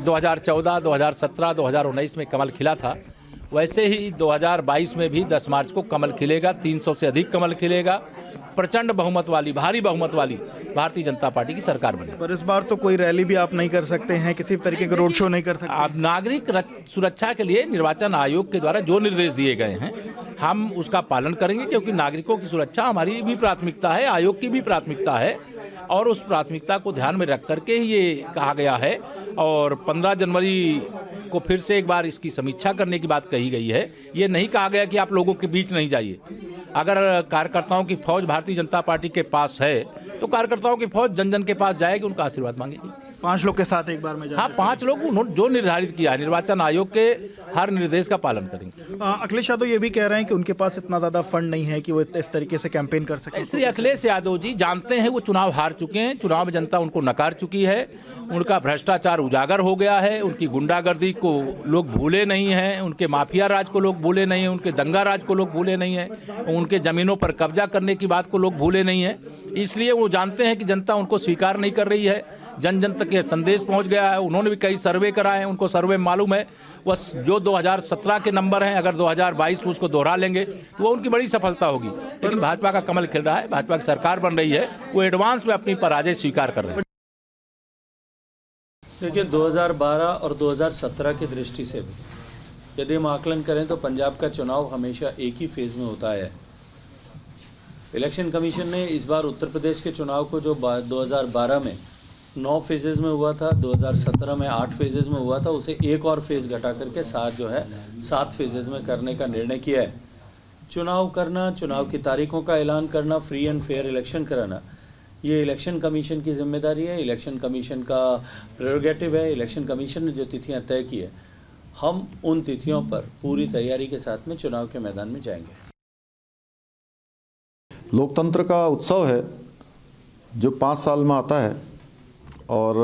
2014, 2017, 2019 में कमल खिला था, वैसे ही 2022 में भी 10 मार्च को कमल खिलेगा। 300 से अधिक कमल खिलेगा। प्रचंड बहुमत वाली, भारी बहुमत वाली भारतीय जनता पार्टी की सरकार बनेगी। पर इस बार तो कोई रैली भी आप नहीं कर सकते हैं, किसी तरीके का रोड शो नहीं कर सकते। आप नागरिक सुरक्षा के लिए निर्वाचन आयोग के द्वारा जो निर्देश दिए गए हैं हम उसका पालन करेंगे, क्योंकि नागरिकों की सुरक्षा हमारी भी प्राथमिकता है, आयोग की भी प्राथमिकता है, और उस प्राथमिकता को ध्यान में रख करके ही ये कहा गया है। और 15 जनवरी को फिर से एक बार इसकी समीक्षा करने की बात कही गई है। ये नहीं कहा गया कि आप लोगों के बीच नहीं जाइए। अगर कार्यकर्ताओं की फौज भारतीय जनता पार्टी के पास है तो कार्यकर्ताओं की फौज जन जन के पास जाएगी, उनका आशीर्वाद मांगेगी। 5 लोग के साथ एक बार में हाँ, 5 लोग जो निर्धारित किया है, निर्वाचन आयोग के हर निर्देश का पालन करेंगे। अखिलेश यादव ये भी कह रहे हैं कि उनके पास इतना ज़्यादा फंड नहीं है कि वो इस तरीके से कैंपेन कर सकें। इसलिए अखिलेश यादव जी जानते हैं वो चुनाव हार चुके हैं, चुनाव में जनता उनको नकार चुकी है, उनका भ्रष्टाचार उजागर हो गया है, उनकी गुंडागर्दी को लोग भूले नहीं हैं, उनके माफिया राज को लोग भूले नहीं हैं, उनके दंगा राज को लोग भूले नहीं हैं, उनके ज़मीनों पर कब्जा करने की बात को लोग भूले नहीं हैं। इसलिए वो जानते हैं कि जनता उनको स्वीकार नहीं कर रही है। जन जन तक ये संदेश पहुंच गया है। उन्होंने भी कई सर्वे कराए हैं, उनको सर्वे मालूम है। बस जो 2017 के नंबर हैं, अगर 2022 में उसको दोहरा लेंगे तो वो उनकी बड़ी सफलता होगी। लेकिन भाजपा का कमल खिल रहा है, भाजपा की सरकार बन रही है, वो एडवांस में अपनी पराजय स्वीकार कर रहे हैं। देखिए, 2012 और 2017 की दृष्टि से भी यदि हम आकलन करें तो पंजाब का चुनाव हमेशा एक ही फेज़ में होता है। इलेक्शन कमीशन ने इस बार उत्तर प्रदेश के चुनाव को जो 2012 में 9 फेजेज़ में हुआ था, 2017 में 8 फेजेज़ में हुआ था, उसे एक और फेज़ घटा करके 7 फेजेज़ में करने का निर्णय किया है। चुनाव करना, चुनाव की तारीखों का ऐलान करना, फ्री एंड फेयर इलेक्शन कराना, ये इलेक्शन कमीशन की जिम्मेदारी है, इलेक्शन कमीशन का प्रेरोगेटिव है। इलेक्शन कमीशन ने जो तिथियां तय की है, हम उन तिथियों पर पूरी तैयारी के साथ में चुनाव के मैदान में जाएंगे। लोकतंत्र का उत्सव है जो 5 साल में आता है, और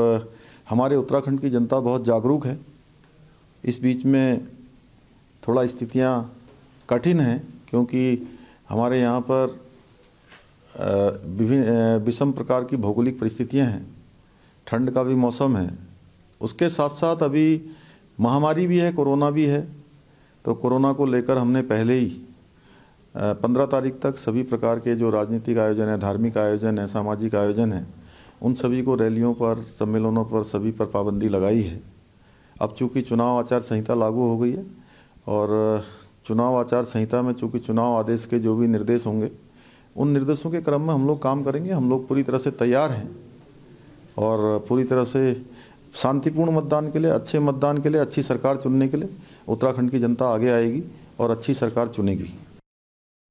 हमारे उत्तराखंड की जनता बहुत जागरूक है। इस बीच में थोड़ा स्थितियां कठिन हैं, क्योंकि हमारे यहाँ पर विभिन्न विषम प्रकार की भौगोलिक परिस्थितियां हैं, ठंड का भी मौसम है, उसके साथ साथ अभी महामारी भी है, कोरोना भी है। तो कोरोना को लेकर हमने पहले ही 15 तारीख तक सभी प्रकार के जो राजनीतिक आयोजन है, धार्मिक आयोजन है, सामाजिक आयोजन है, उन सभी को रैलियों पर, सम्मेलनों पर, सभी पर पाबंदी लगाई है। अब चूँकि चुनाव आचार संहिता लागू हो गई है, और चुनाव आचार संहिता में चूँकि चुनाव आदेश के जो भी निर्देश होंगे, उन निर्देशों के क्रम में हम लोग काम करेंगे। हम लोग पूरी तरह से तैयार हैं, और पूरी तरह से शांतिपूर्ण मतदान के लिए, अच्छे मतदान के लिए, अच्छी सरकार चुनने के लिए उत्तराखंड की जनता आगे आएगी और अच्छी सरकार चुनेगी।